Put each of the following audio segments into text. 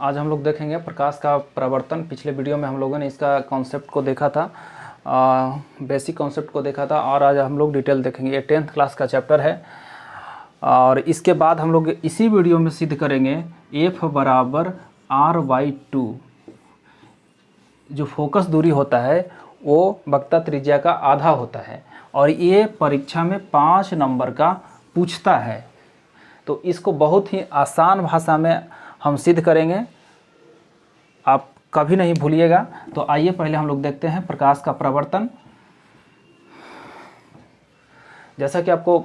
आज हम लोग देखेंगे प्रकाश का परावर्तन। पिछले वीडियो में हम लोगों ने इसका कॉन्सेप्ट को देखा था, बेसिक कॉन्सेप्ट को देखा था, और आज हम लोग डिटेल देखेंगे। ये 10th क्लास का चैप्टर है और इसके बाद हम लोग इसी वीडियो में सिद्ध करेंगे F बराबर R/2। जो फोकस दूरी होता है वो वक्ता त्रिज्या का आधा होता है और ये परीक्षा में 5 नंबर का पूछता है। तो इसको बहुत ही आसान भाषा में हम सिद्ध करेंगे, आप कभी नहीं भूलिएगा। तो आइए पहले हम लोग देखते हैं प्रकाश का परावर्तन। जैसा कि आपको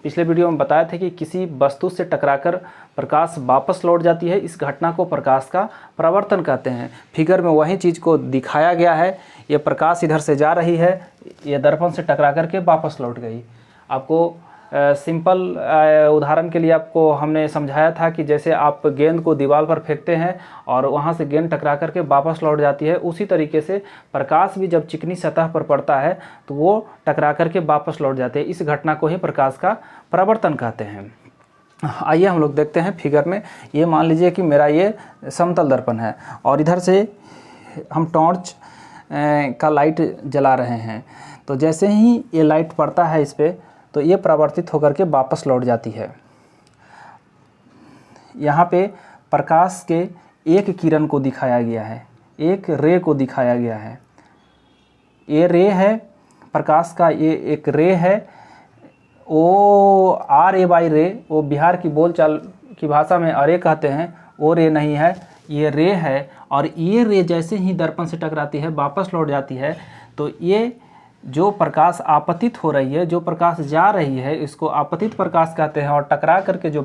पिछले वीडियो में बताया था कि किसी वस्तु से टकराकर प्रकाश वापस लौट जाती है, इस घटना को प्रकाश का परावर्तन कहते हैं। फिगर में वही चीज़ को दिखाया गया है। ये प्रकाश इधर से जा रही है, ये दर्पण से टकरा करके वापस लौट गई। आपको सिंपल उदाहरण के लिए आपको हमने समझाया था कि जैसे आप गेंद को दीवार पर फेंकते हैं और वहाँ से गेंद टकरा करके वापस लौट जाती है, उसी तरीके से प्रकाश भी जब चिकनी सतह पर पड़ता है तो वो टकरा करके वापस लौट जाते हैं। इस घटना को ही प्रकाश का परावर्तन कहते हैं। आइए हम लोग देखते हैं फिगर में। ये मान लीजिए कि मेरा ये समतल दर्पण है और इधर से हम टॉर्च का लाइट जला रहे हैं। तो जैसे ही ये लाइट पड़ता है इस पर, तो ये परावर्तित होकर के वापस लौट जाती है। यहाँ पे प्रकाश के एक किरण को दिखाया गया है, एक रे को दिखाया गया है। ये रे है प्रकाश का, ये एक रे है। वो RA/, रे, वो बिहार की बोलचाल की भाषा में अरे कहते हैं, वो रे नहीं है, ये रे है। और ये रे जैसे ही दर्पण से टकराती है वापस लौट जाती है। तो ये जो प्रकाश आपतित हो रही है, जो प्रकाश जा रही है, इसको आपतित प्रकाश कहते हैं। और टकरा करके जो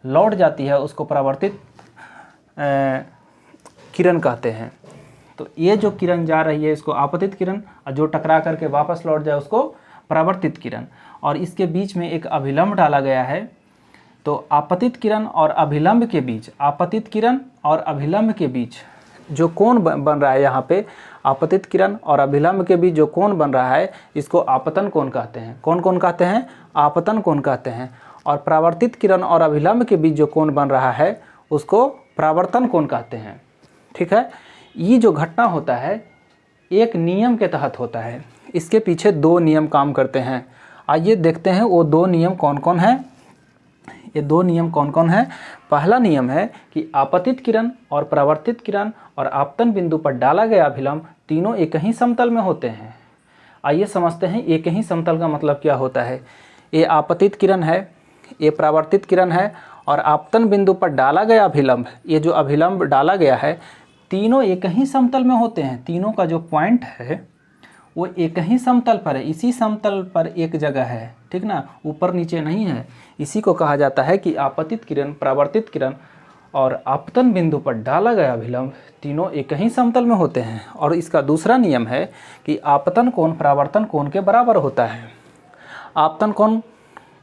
लौट जाती है उसको परावर्तित किरण कहते हैं। तो ये जो किरण जा रही है इसको आपतित किरण, और जो टकरा करके वापस लौट जाए उसको परावर्तित किरण। और इसके बीच में एक अभिलंब डाला गया है। तो आपतित किरण और अभिलंब के बीच, आपतित किरण और अभिलंब के बीच जो कोण बन रहा है, यहाँ पे आपतित किरण और अभिलंब के बीच जो कोण बन रहा है इसको आपतन कोण कहते हैं। कौन कोण कहते हैं? आपतन कोण कहते हैं। और परावर्तित किरण और अभिलंब के बीच जो कोण बन रहा है उसको परावर्तन कोण कहते हैं। ठीक है, ये जो घटना होता है एक नियम के तहत होता है। इसके पीछे 2 नियम काम करते हैं। आइए देखते हैं वो 2 नियम कौन कौन हैं। ये 2 नियम कौन कौन हैं? पहला नियम है कि आपतित किरण और परावर्तित किरण और आपतन बिंदु पर डाला गया अभिलंब तीनों एक ही समतल में होते हैं। आइए समझते हैं एक ही समतल का मतलब क्या होता है। ये आपतित किरण है, ये परावर्तित किरण है, और आपतन बिंदु पर डाला गया अभिलंब, ये जो अभिलंब डाला गया है, तीनों एक ही समतल में होते हैं। तीनों का जो पॉइंट है वो एक ही समतल पर है, इसी समतल पर एक जगह है, ठीक ना, ऊपर नीचे नहीं है। इसी को कहा जाता है कि आपतित किरण, परावर्तित किरण और आपतन बिंदु पर डाला गया अभिलंब तीनों एक ही समतल में होते हैं। और इसका दूसरा नियम है कि आपतन कोण परावर्तन कोण के बराबर होता है। आपतन कोण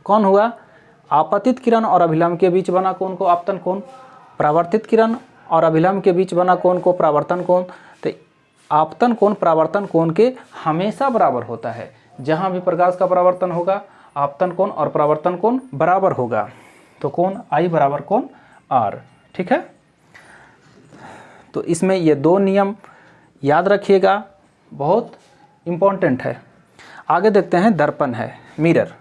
कौन हुआ? आपतित किरण और अभिलंब के बीच बना कोण को आपतन कोण, परावर्तित किरण और अभिलंब के बीच बना कोण को परावर्तन कोण। तो आपतन कोण परावर्तन कोण के हमेशा बराबर होता है। जहाँ भी प्रकाश का परावर्तन होगा आपतन कोण और परावर्तन कोण बराबर होगा। तो कोण I बराबर कोण R। ठीक है, तो इसमें ये 2 नियम याद रखिएगा, बहुत इम्पोर्टेंट है। आगे देखते हैं, दर्पण है, मिरर।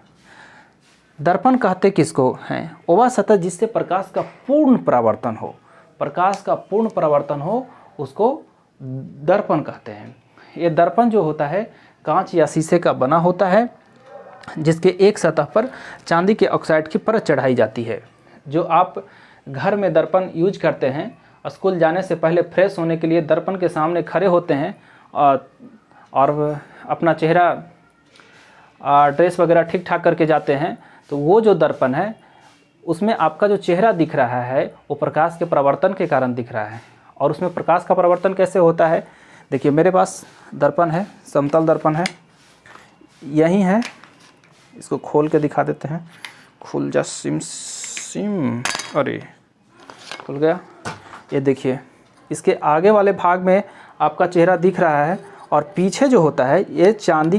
दर्पण कहते किसको हैं? वह सतह जिससे प्रकाश का पूर्ण परावर्तन हो, प्रकाश का पूर्ण परावर्तन हो उसको दर्पण कहते हैं। ये दर्पण जो होता है कांच या शीशे का बना होता है, जिसके एक सतह पर चांदी के ऑक्साइड की परत चढ़ाई जाती है। जो आप घर में दर्पण यूज करते हैं, स्कूल जाने से पहले फ्रेश होने के लिए दर्पण के सामने खड़े होते हैं और अपना चेहरा, ड्रेस वगैरह ठीक ठाक करके जाते हैं, तो वो जो दर्पण है उसमें आपका जो चेहरा दिख रहा है वो प्रकाश के परावर्तन के कारण दिख रहा है। और उसमें प्रकाश का परावर्तन कैसे होता है? देखिए मेरे पास दर्पण है, समतल दर्पण है, यही है। इसको खोल के दिखा देते हैं। खुल जा, सिम, अरे खुल गया। ये देखिए इसके आगे वाले भाग में आपका चेहरा दिख रहा है और पीछे जो होता है ये चांदी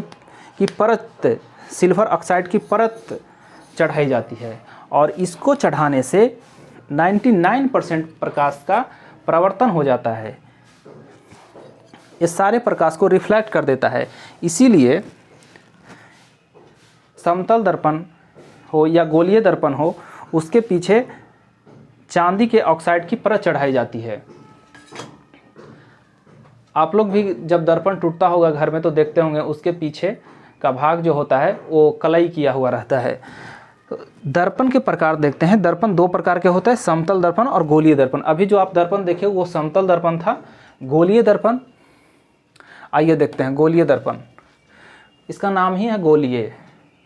की परत, सिल्वर ऑक्साइड की परत चढ़ाई जाती है। और इसको चढ़ाने से 99% प्रकाश का परावर्तन हो जाता है, ये सारे प्रकाश को रिफ्लेक्ट कर देता है। इसीलिए समतल दर्पण हो या गोलीय दर्पण हो, उसके पीछे चांदी के ऑक्साइड की परत चढ़ाई जाती है। आप लोग भी जब दर्पण टूटता होगा घर में तो देखते होंगे उसके पीछे का भाग जो होता है वो कलई किया हुआ रहता है। दर्पण के प्रकार देखते हैं। दर्पण दो प्रकार के होते हैं, समतल दर्पण और गोलीय दर्पण। अभी जो आप दर्पण देखे वो समतल दर्पण था। गोलीय दर्पण, आइए देखते हैं गोलीय दर्पण। इसका नाम ही है गोलीय,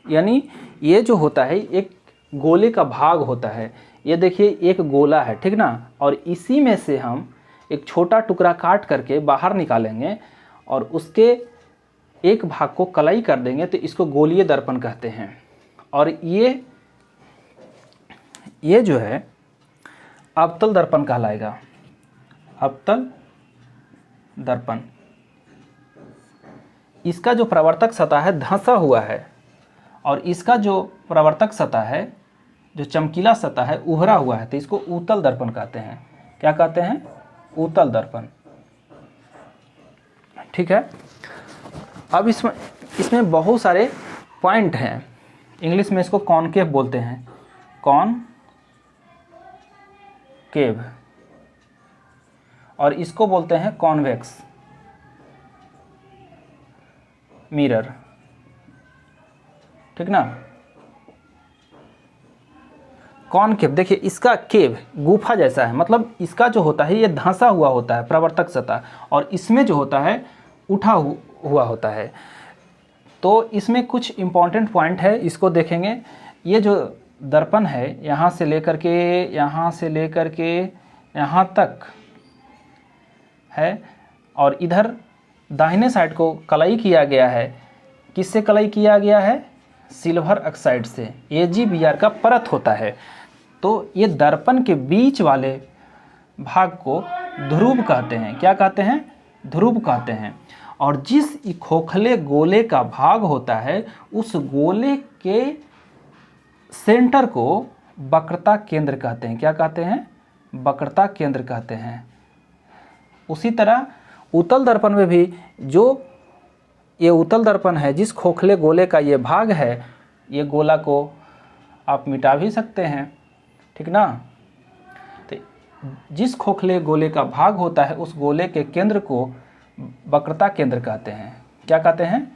यानी ये जो होता है एक गोले का भाग होता है। ये देखिए एक गोला है, ठीक ना, और इसी में से हम एक छोटा टुकड़ा काट करके बाहर निकालेंगे और उसके एक भाग को कलाई कर देंगे तो इसको गोलीय दर्पण कहते हैं। और ये जो है अवतल दर्पण कहलाएगा, अवतल दर्पण। इसका जो प्रवर्तक सतह है धंसा हुआ है और इसका जो प्रवर्तक सतह है, जो चमकीला सतह है, उभरा हुआ है, तो इसको उत्तल दर्पण कहते हैं। क्या कहते हैं? उत्तल दर्पण। ठीक है। अब इसमें बहुत सारे पॉइंट हैं। इंग्लिश में इसको कॉनकेव बोलते हैं, कॉनकेव, और इसको बोलते हैं कॉन्वेक्स मिरर, ठीक ना। कॉनकेव देखिए, इसका केव गुफा जैसा है, मतलब इसका जो होता है ये धंसा हुआ होता है प्रवर्तक सतह, और इसमें जो होता है उठा हुआ होता है। तो इसमें कुछ इम्पॉर्टेंट पॉइंट है, इसको देखेंगे। ये जो दर्पण है यहाँ से लेकर के यहाँ तक है, और इधर दाहिने साइड को कलाई किया गया है। किससे कलाई किया गया है? सिल्वर ऑक्साइड से। AgBr का परत होता है। तो ये दर्पण के बीच वाले भाग को ध्रुव कहते हैं। क्या कहते हैं? ध्रुव कहते हैं। और जिस खोखले गोले का भाग होता है उस गोले के सेंटर को वक्रता केंद्र कहते हैं। क्या कहते हैं? वक्रता केंद्र कहते हैं। उसी तरह उत्तल दर्पण में भी जो ये उत्तल दर्पण है, जिस खोखले गोले का ये भाग है, ये गोला को आप मिटा भी सकते हैं, ठीक ना। तो जिस खोखले गोले का भाग होता है उस गोले के केंद्र को वक्रता केंद्र कहते हैं। क्या कहते हैं?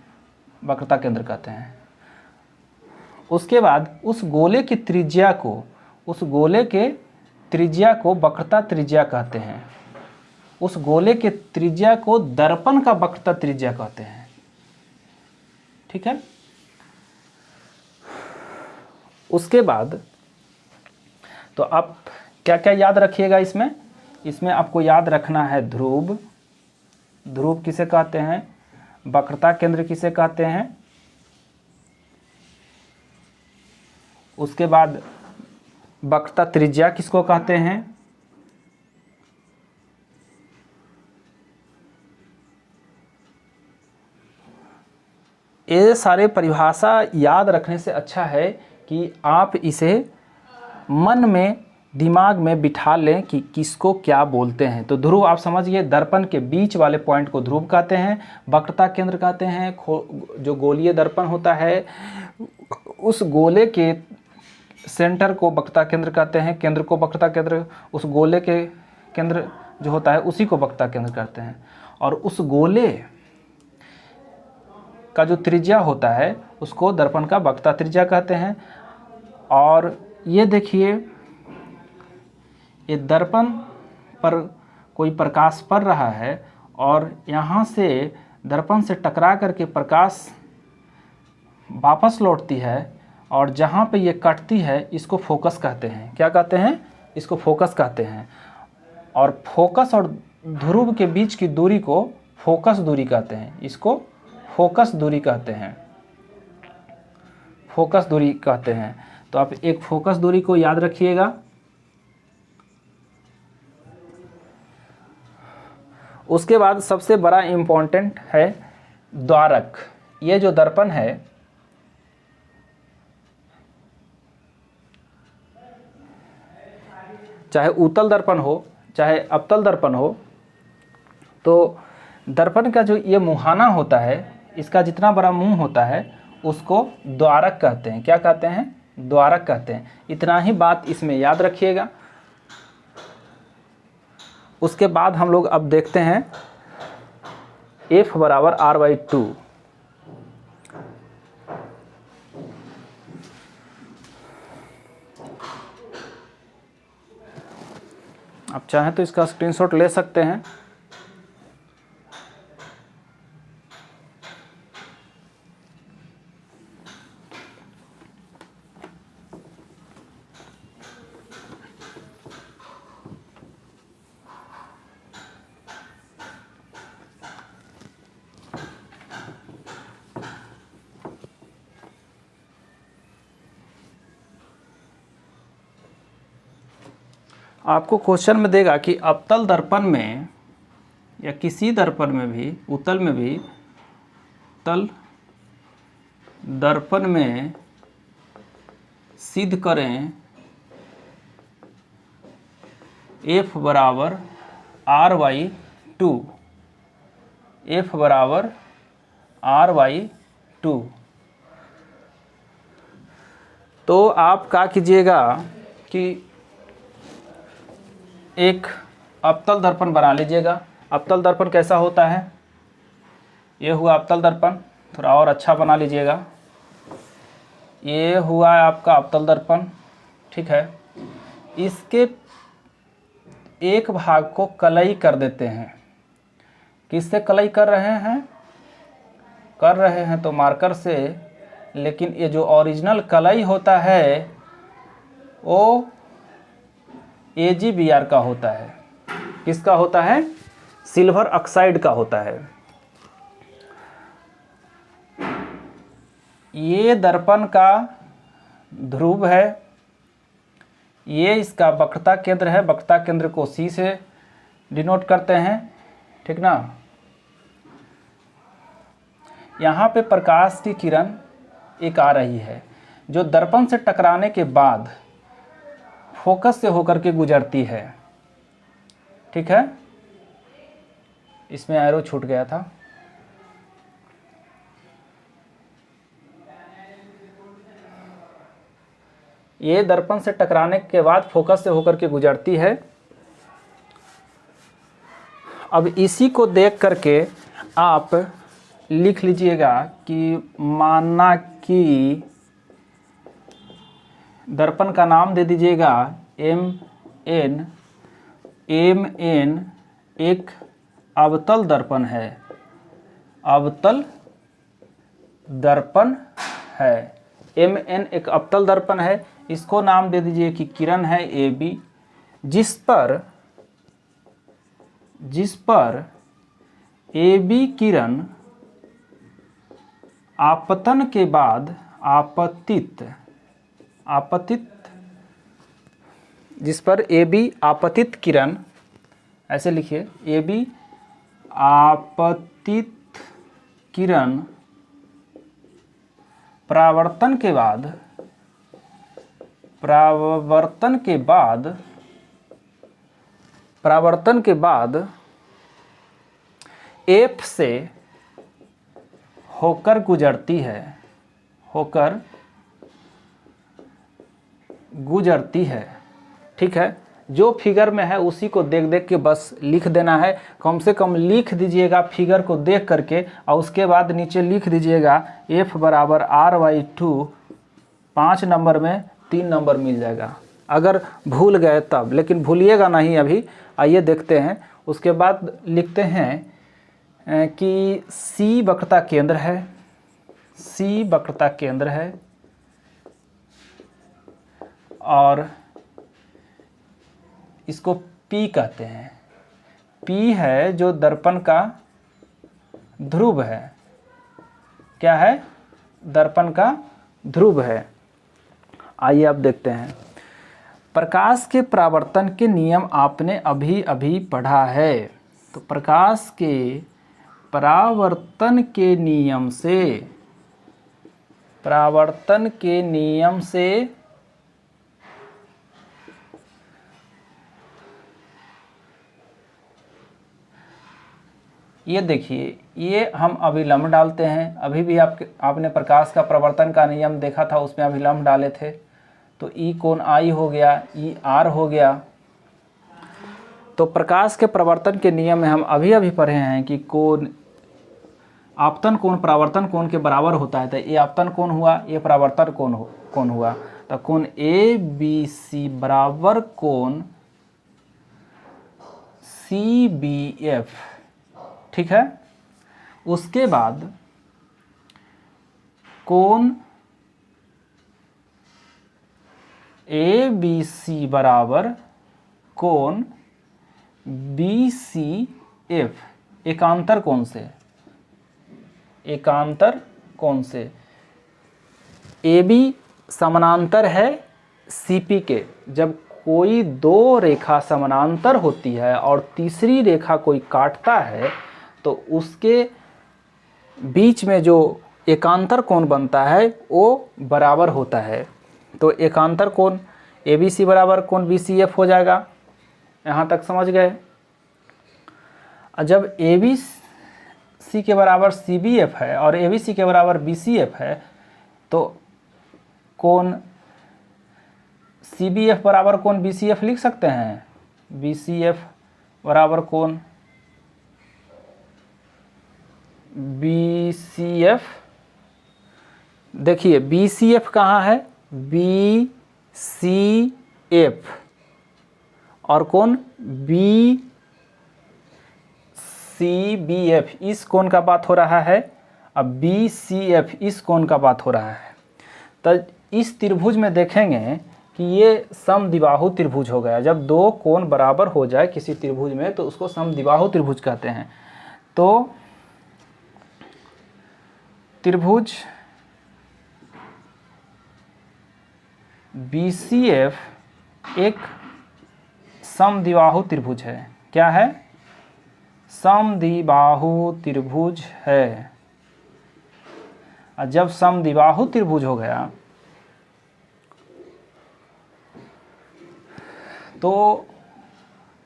वक्रता केंद्र कहते हैं। उसके बाद उस गोले की त्रिज्या को वक्रता त्रिज्या कहते हैं। उस गोले के त्रिज्या को दर्पण का वक्रता त्रिज्या कहते हैं, ठीक है। उसके बाद तो आप क्या क्या याद रखिएगा इसमें आपको याद रखना है ध्रुव किसे कहते हैं, वक्रता केंद्र किसे कहते हैं, उसके बाद वक्रता त्रिज्या किसको कहते हैं, ये सारे परिभाषा याद रखने से अच्छा है कि आप इसे मन में दिमाग में बिठा लें कि किसको क्या बोलते हैं। तो ध्रुव आप समझिए, दर्पण के बीच वाले पॉइंट को ध्रुव कहते हैं, वक्रता केंद्र कहते हैं। जो गोलीय दर्पण होता है उस गोले के सेंटर को वक्रता केंद्र कहते हैं, केंद्र को वक्रता केंद्र, उस गोले के केंद्र जो होता है उसी को वक्रता केंद्र कहते हैं। और उस गोले का जो त्रिज्या होता है उसको दर्पण का वक्रता त्रिज्या कहते हैं। और ये देखिए, ये दर्पण पर कोई प्रकाश पड़ रहा है और यहाँ से दर्पण से टकरा करके प्रकाश वापस लौटती है, और जहाँ पे ये कटती है इसको फोकस कहते हैं। क्या कहते हैं? इसको फोकस कहते हैं। और फोकस और ध्रुव के बीच की दूरी को फोकस दूरी कहते हैं। इसको फोकस दूरी कहते हैं, फोकस दूरी कहते हैं। तो आप एक फोकस दूरी को याद रखिएगा। उसके बाद सबसे बड़ा इम्पोर्टेंट है द्वारक। ये जो दर्पण है, चाहे उत्तल दर्पण हो चाहे अवतल दर्पण हो, तो दर्पण का जो ये मुहाना होता है, इसका जितना बड़ा मुंह होता है उसको द्वारक कहते हैं। क्या कहते हैं? द्वारक कहते हैं। इतना ही बात इसमें याद रखिएगा। उसके बाद हम लोग अब देखते हैं F बराबर R/2। आप चाहें तो इसका स्क्रीनशॉट ले सकते हैं। आपको क्वेश्चन में देगा कि अवतल दर्पण में या किसी दर्पण में भी, उत्तल में भी, तल दर्पण में सिद्ध करें F बराबर R/2। F बराबर R/2। तो आप क्या कीजिएगा कि एक अवतल दर्पण बना लीजिएगा। अवतल दर्पण कैसा होता है? ये हुआ अवतल दर्पण। थोड़ा और अच्छा बना लीजिएगा। ये हुआ आपका अवतल दर्पण, ठीक है। इसके एक भाग को कलई कर देते हैं। किससे कलई कर रहे हैं? कर रहे हैं तो मार्कर से, लेकिन ये जो ओरिजिनल कलई होता है वो AgBr का होता है। किसका होता है? सिल्वर ऑक्साइड का होता है। ये दर्पण का ध्रुव है, ये इसका वक्रता केंद्र है। वक्रता केंद्र को C से डिनोट करते हैं, ठीक ना। यहाँ पे प्रकाश की किरण एक आ रही है जो दर्पण से टकराने के बाद फोकस से होकर के गुजरती है, ठीक है। इसमें एरो छूट गया था। ये दर्पण से टकराने के बाद फोकस से होकर के गुजरती है। अब इसी को देख करके आप लिख लीजिएगा कि माना कि दर्पण का नाम दे दीजिएगा MN। MN एक अवतल दर्पण है। अवतल दर्पण है। MN एक अवतल दर्पण है। इसको नाम दे दीजिए कि किरण है AB, जिस पर AB किरण आपतन के बाद जिस पर AB आपतित किरण, ऐसे लिखिए, AB आपतित किरण परावर्तन के बाद F से होकर गुजरती है, ठीक है। जो फिगर में है उसी को देख देख के बस लिख देना है। कम से कम लिख दीजिएगा फिगर को देख करके, और उसके बाद नीचे लिख दीजिएगा F बराबर R/2। 5 नंबर में 3 नंबर मिल जाएगा अगर भूल गए तब, लेकिन भूलिएगा नहीं अभी। आइए देखते हैं। उसके बाद लिखते हैं कि C वक्रता केंद्र है। C वक्रता केंद्र है और इसको P कहते हैं। P है जो दर्पण का ध्रुव है। क्या है? दर्पण का ध्रुव है। आइए अब देखते हैं। प्रकाश के परावर्तन के नियम आपने अभी अभी पढ़ा है। तो प्रकाश के परावर्तन के नियम से ये देखिए, ये हम अभिलंब डालते हैं। अभी भी आपने प्रकाश का प्रवर्तन का नियम देखा था, उसमें अभिलंब डाले थे। तो ई कोण आई हो गया, ई आर हो गया। तो प्रकाश के प्रवर्तन के नियम में हम अभी अभी पढ़े हैं कि कोण आपतन कोण परावर्तन कोण के बराबर होता है। तो ये आपतन कोण हुआ, ये परावर्तन कोण हुआ। तो कोण ए बी सी बराबर कोण सी बी एफ, ठीक है। उसके बाद कोण ए बी सी बराबर कोण बी सी एफ, एकांतर कोण से, एकांतर कोण से। ए बी समानांतर है सीपी के। जब कोई दो रेखा समानांतर होती है और तीसरी रेखा कोई काटता है तो उसके बीच में जो एकांतर कोण बनता है वो बराबर होता है। तो एकांतर कोण ए बी सी बराबर कोण बी सी एफ हो जाएगा। यहाँ तक समझ गए। जब ए बी सी के बराबर सी बी एफ है और ए बी सी के बराबर बी सी एफ है तो कोण सी बी एफ बराबर कोण बी सी एफ लिख सकते हैं। बी सी एफ बराबर कोण बी सी एफ, देखिए बी सी एफ कहाँ है, बी सी एफ, और कोण बी सी बी एफ, इस कोण का बात हो रहा है। अब बी सी एफ इस कोण का बात हो रहा है। तो इस त्रिभुज में देखेंगे कि ये समद्विबाहु त्रिभुज हो गया। जब दो कोण बराबर हो जाए किसी त्रिभुज में तो उसको समद्विबाहु त्रिभुज कहते हैं। तो त्रिभुज BCF एक समद्विबाहु त्रिभुज है। क्या है? समद्विबाहु त्रिभुज है। और जब समद्विबाहु त्रिभुज हो गया तो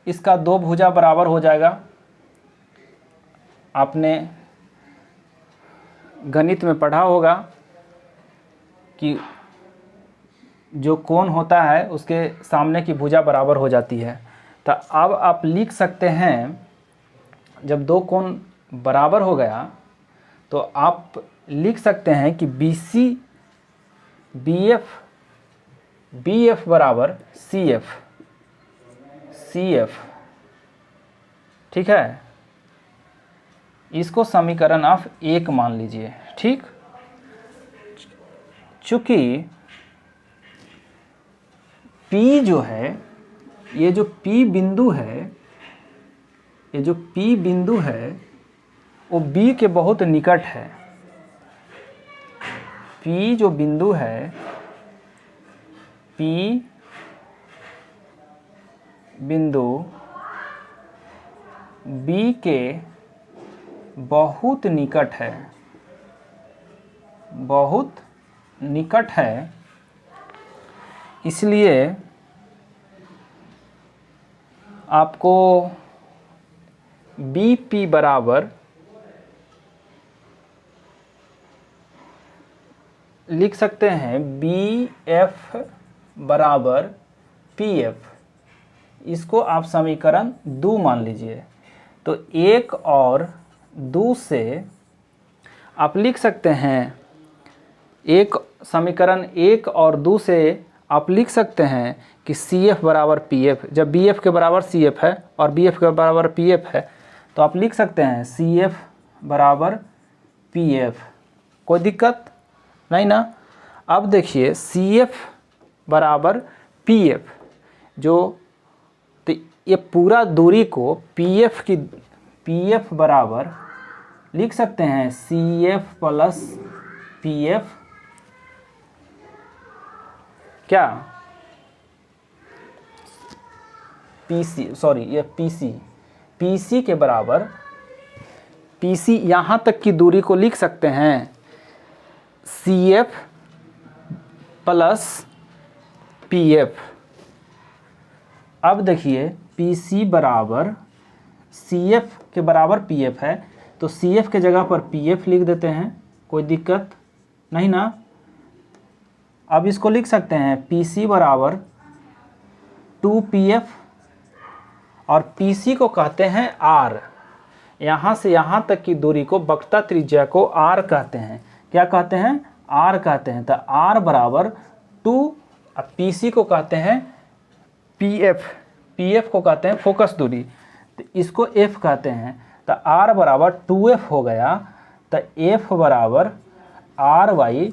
इसका दो भुजा बराबर हो जाएगा। आपने गणित में पढ़ा होगा कि जो कोण होता है उसके सामने की भुजा बराबर हो जाती है। तो अब आप लिख सकते हैं, जब दो कोण बराबर हो गया तो आप लिख सकते हैं कि BF बराबर CF, ठीक है। इसको समीकरण आप 1 मान लीजिए, ठीक। चूंकि P जो है, ये जो P बिंदु है, वो B के बहुत निकट है। P जो बिंदु है, P बिंदु B के बहुत निकट है, बहुत निकट है। इसलिए आपको BP बराबर लिख सकते हैं BF बराबर PF। इसको आप समीकरण 2 मान लीजिए। तो 1 और 2 से आप लिख सकते हैं, समीकरण 1 और 2 से आप लिख सकते हैं कि CF बराबर PF। जब BF के बराबर CF है और BF के बराबर PF है तो आप लिख सकते हैं CF बराबर PF। कोई दिक्कत नहीं ना। अब देखिए CF बराबर PF, जो तो ये पूरा दूरी को PF बराबर लिख सकते हैं CF प्लस PF, क्या PC के बराबर, PC यहाँ तक की दूरी को लिख सकते हैं CF प्लस PF। अब देखिए PC बराबर CF के बराबर PF है तो CF के जगह पर PF लिख देते हैं, कोई दिक्कत नहीं ना। अब इसको लिख सकते हैं PC बराबर 2PF, और PC को कहते हैं R। यहाँ से यहाँ तक की दूरी को, वक्रता त्रिज्या को R कहते हैं। क्या कहते हैं? R कहते हैं। तो R बराबर 2, अब PC को कहते हैं PF, PF को कहते हैं फोकस दूरी, तो इसको F कहते हैं। तो R बराबर 2F हो गया। तो F बराबर RY,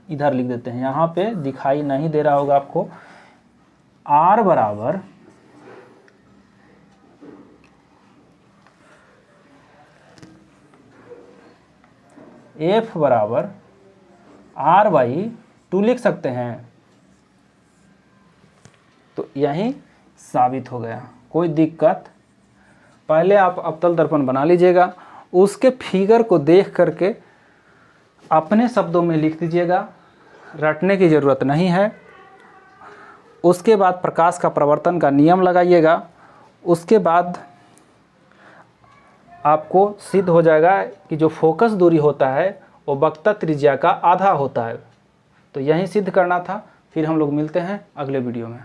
इधर लिख देते हैं, यहाँ पे दिखाई नहीं दे रहा होगा आपको। R बराबर F बराबर R/2 लिख सकते हैं। तो यही साबित हो गया, कोई दिक्कत। पहले आप अवतल दर्पण बना लीजिएगा, उसके फिगर को देख करके अपने शब्दों में लिख दीजिएगा, रटने की ज़रूरत नहीं है। उसके बाद प्रकाश का प्रवर्तन का नियम लगाइएगा। उसके बाद आपको सिद्ध हो जाएगा कि जो फोकस दूरी होता है वो वक्रता त्रिज्या का आधा होता है। तो यही सिद्ध करना था। फिर हम लोग मिलते हैं अगले वीडियो में।